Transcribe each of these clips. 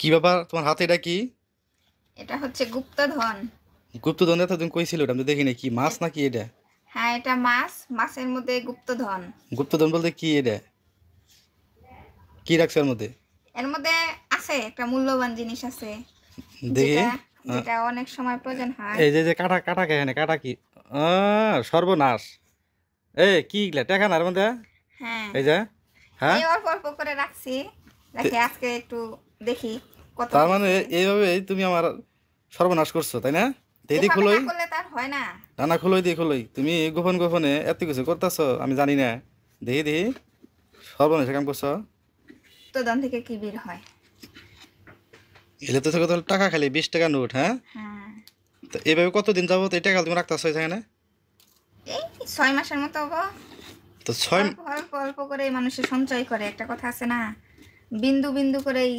কি ব্যাপার তোমার হাতে এটা কি? এটা হচ্ছে গুপ্তধন। গুপ্তধন এতদিন কই ছিল? এটা আমি তো দেখি নাই। কি মাছ নাকি এটা? হ্যাঁ, এটা মাছ, মাছের মধ্যে গুপ্তধন। গুপ্তধন বলতে কি এটা? কি রাখছে এর মধ্যে? এর মধ্যে আছে একটা মূল্যবান জিনিস আছে, দেখি। যেটা আহ, যেটা অনেক সময় প্রয়োজন হয়। এই যে যে কাটা কাটা এখানে কাটা কি? সর্বনাশ। কি এগুলা টাকা না এর মধ্যে? হ্যাঁ, এই যে। হ্যাঁ। এই অল্প অল্প করে রাখছি, তে- রাখি আজকে একটু দেখি কত তার মানে হয়েছে। এইভাবে তুমি আমার সর্বনাশ করছো, তাই না? দেখি এভাবে না খোলোই। করলে তার হয় না। না না, খোলোই দিয়ে খোলোই। তুমি গোপন গোপনে এত কিছু করতেছো, আমি জানি না। দেখি দেখি। সর্বনাশ কাম করছো। গুপ্তধন থেকে কি বের হয়? এলে তো থেকে তাহলে টাকা খালি 20 টাকা নোট, হ্যাঁ? হ্যাঁ, তো এইভাবে কতদিন যাবো এই টাকা তুমি রাখতেছো এখানে? এই 6 মাসের মতো হবো। তো ছয়। অল্প অল্প অল্প করে মানুষের সঞ্চয় করে, একটা কথা আছে না, বিন্দু বিন্দু করেই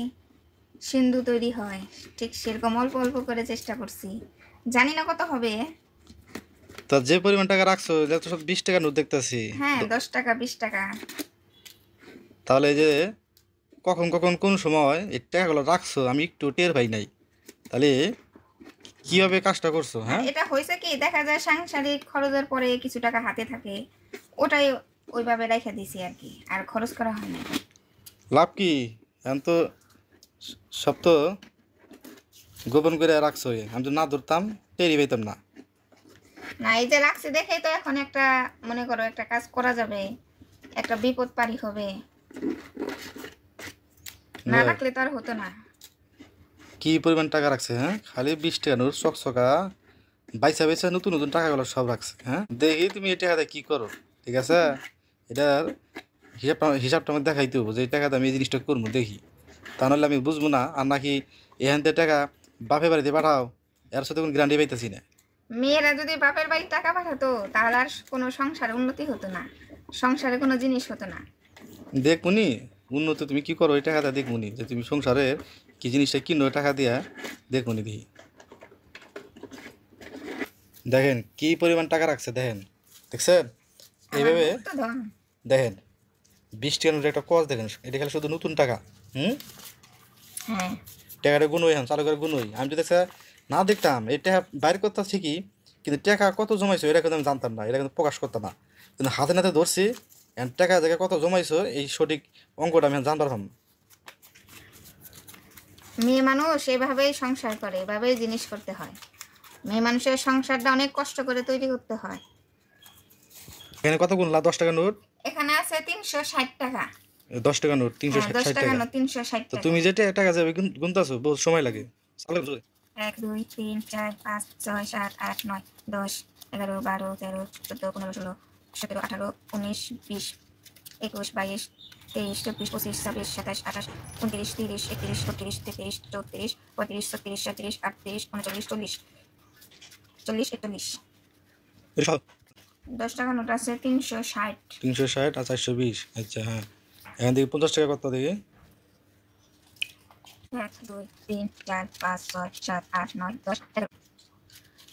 সিন্ধু তৈরি হয়, ঠিক সেরকম অল্প অল্প করে চেষ্টা করছি। জানি না কত হবে। তা যে পরিমাণ টাকা রাখছো এটা তো সব 20 টাকা নোট দেখতেছি। হ্যাঁ, 10 টাকা 20 টাকা। তাহলে এই যে কখন কখন কোন সময় এই টাকাগুলো রাখছো আমি একটু টের পাই নাই। তাহলে কিভাবে কাজটা করছো, আর হ্যাঁ? এটা হয়েছে কি, দেখা যায় সাংসারিক খরচের পরে কিছু টাকা হাতে থাকে, ওটাই ওইভাবে রেখে দিছি আর কি, আর খরচ করা হয় না। লাভ কি? এখন তো সব তো গোপন করে রাখছো। আমি তো না ধরতাম, টেরই পাইতাম না। না, এই যে রাখছি দেখেই তো এখন একটা, মনে করো একটা কাজ করা যাবে, একটা বিপদ পারি হবে, না দেখ, রাখলে তো আর হতো না। কি পরিমাণ টাকা রাখছে, হ্যাঁ? খালি 20 টাকা নোট চকচকা বাইসা বাইসা নতুন নতুন টাকাগুলো সব রাখছে, হ্যাঁ? দেখি তুমি এই টাকাটা কি করো, ঠিক আছে? এটার হিসাবটা আমার দেখাইতে হবো যে এই টাকাটা আমি এই জিনিসটা করবো, দেখি। তা নাহলে আমি বুঝবো না। আর নাকি এখান থেকে টাকা বাপে বাড়িতে পাঠাও, এর সাথে কোনো গ্যারান্টি পাইতেছি না। মেয়েরা যদি বাপের বাড়ি টাকা পাঠাতো তাহলে আর কোনো সংসারে উন্নতি হতো না, সংসারে কোনো জিনিস হতো না। দেখবনি উন্নত তুমি কি করো, এই টাকাটা দেখবনি যে তুমি সংসারের কি জিনিসটা কিনো টাকা দিয়া। দেখবনি দেখি। দেখেন কি পরিমাণ টাকা রাখছে, দেখেন। দেখছেন? আমার এইভাবে গুপ্তধন। দেখেন 20 টাকার নোটের একটা কস দেখেন, এটা খালি শুধু নতুন টাকা। হুম। হ্যাঁ, টাকাটা গুণ হই, চালু করে গুণ হই। আমি যদি না দেখতাম এই টাকা বাইর করতাম ঠিকই, কিন্তু টাকা কত জমাইছো এটা কিন্তু আমি জানতাম না, এটা কিন্তু প্রকাশ করতাম না। কিন্তু হাতে নাতে ধরছি, এখন টাকা জায়গায় কত জমাইছো এই সঠিক অঙ্কটা আমি জানতে পারতাম না। মেয়ে মানুষ এভাবেই সংসার করে, এভাবেই জিনিস করতে হয়। মেয়ে মানুষের সংসারটা অনেক কষ্ট করে তৈরি করতে হয়। এখানে কত গুনলা? 10 টাকা নোট। এখানে আছে 360 টাকা। 10 টাকা নোট, তিনশো হ্যাঁ, ষাট দশ ষাট টাকা টাকা না, 360 তো টাকা। তুমি যেটা টাকা যাবে গুনতাছো বহুত সময় লাগে। চালু করো। 1 2 3 4 5 6 7 8 9 10 11 12 13 14 15 16 17 18 19 20 21 22 23 24 25 26 27 28 29 30 31 32 33 34 35 36 37 38 39 40 40 41। এই সব 10 টাকা নোট আছে 360। 360 আর 420। আচ্ছা, হ্যাঁ। এখান থেকে 50 টাকা কত দেখি? 1 2 3 4 5 6 7 8 9 10 11।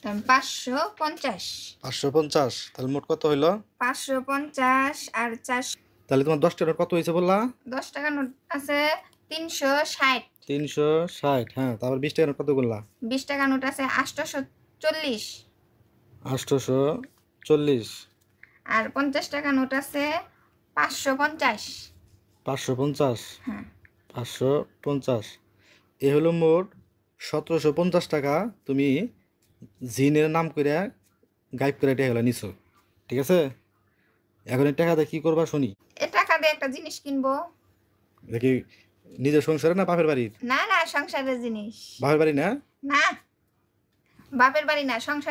550। 550। তাহলে মোট কত হইলো? 550 আর 400। তাহলে তোমার 10 টাকা নোট কত হয়েছে বললা? 10 টাকা নোট আছে 360। 360, হ্যাঁ। তারপর 20 টাকা নোট কত করলা? 20 টাকা নোট আছে 840। 840। আর 50 টাকা নোট আছে 550। 550। হ্যাঁ, 550। এ হলো মোট 1750 টাকা। তুমি জিনের নাম করে গাইব করে টাকাগুলো নিছো, ঠিক আছে? এখন এই টাকাটা কি করবা শুনি। এ টাকা দিয়ে একটা জিনিস কিনবো। দেখি নিজের সংসারে না বাপের বাড়ির? না না, সংসারের জিনিস। বাপের বাড়ি না? না, বাপের বাড়ি না, সংসার।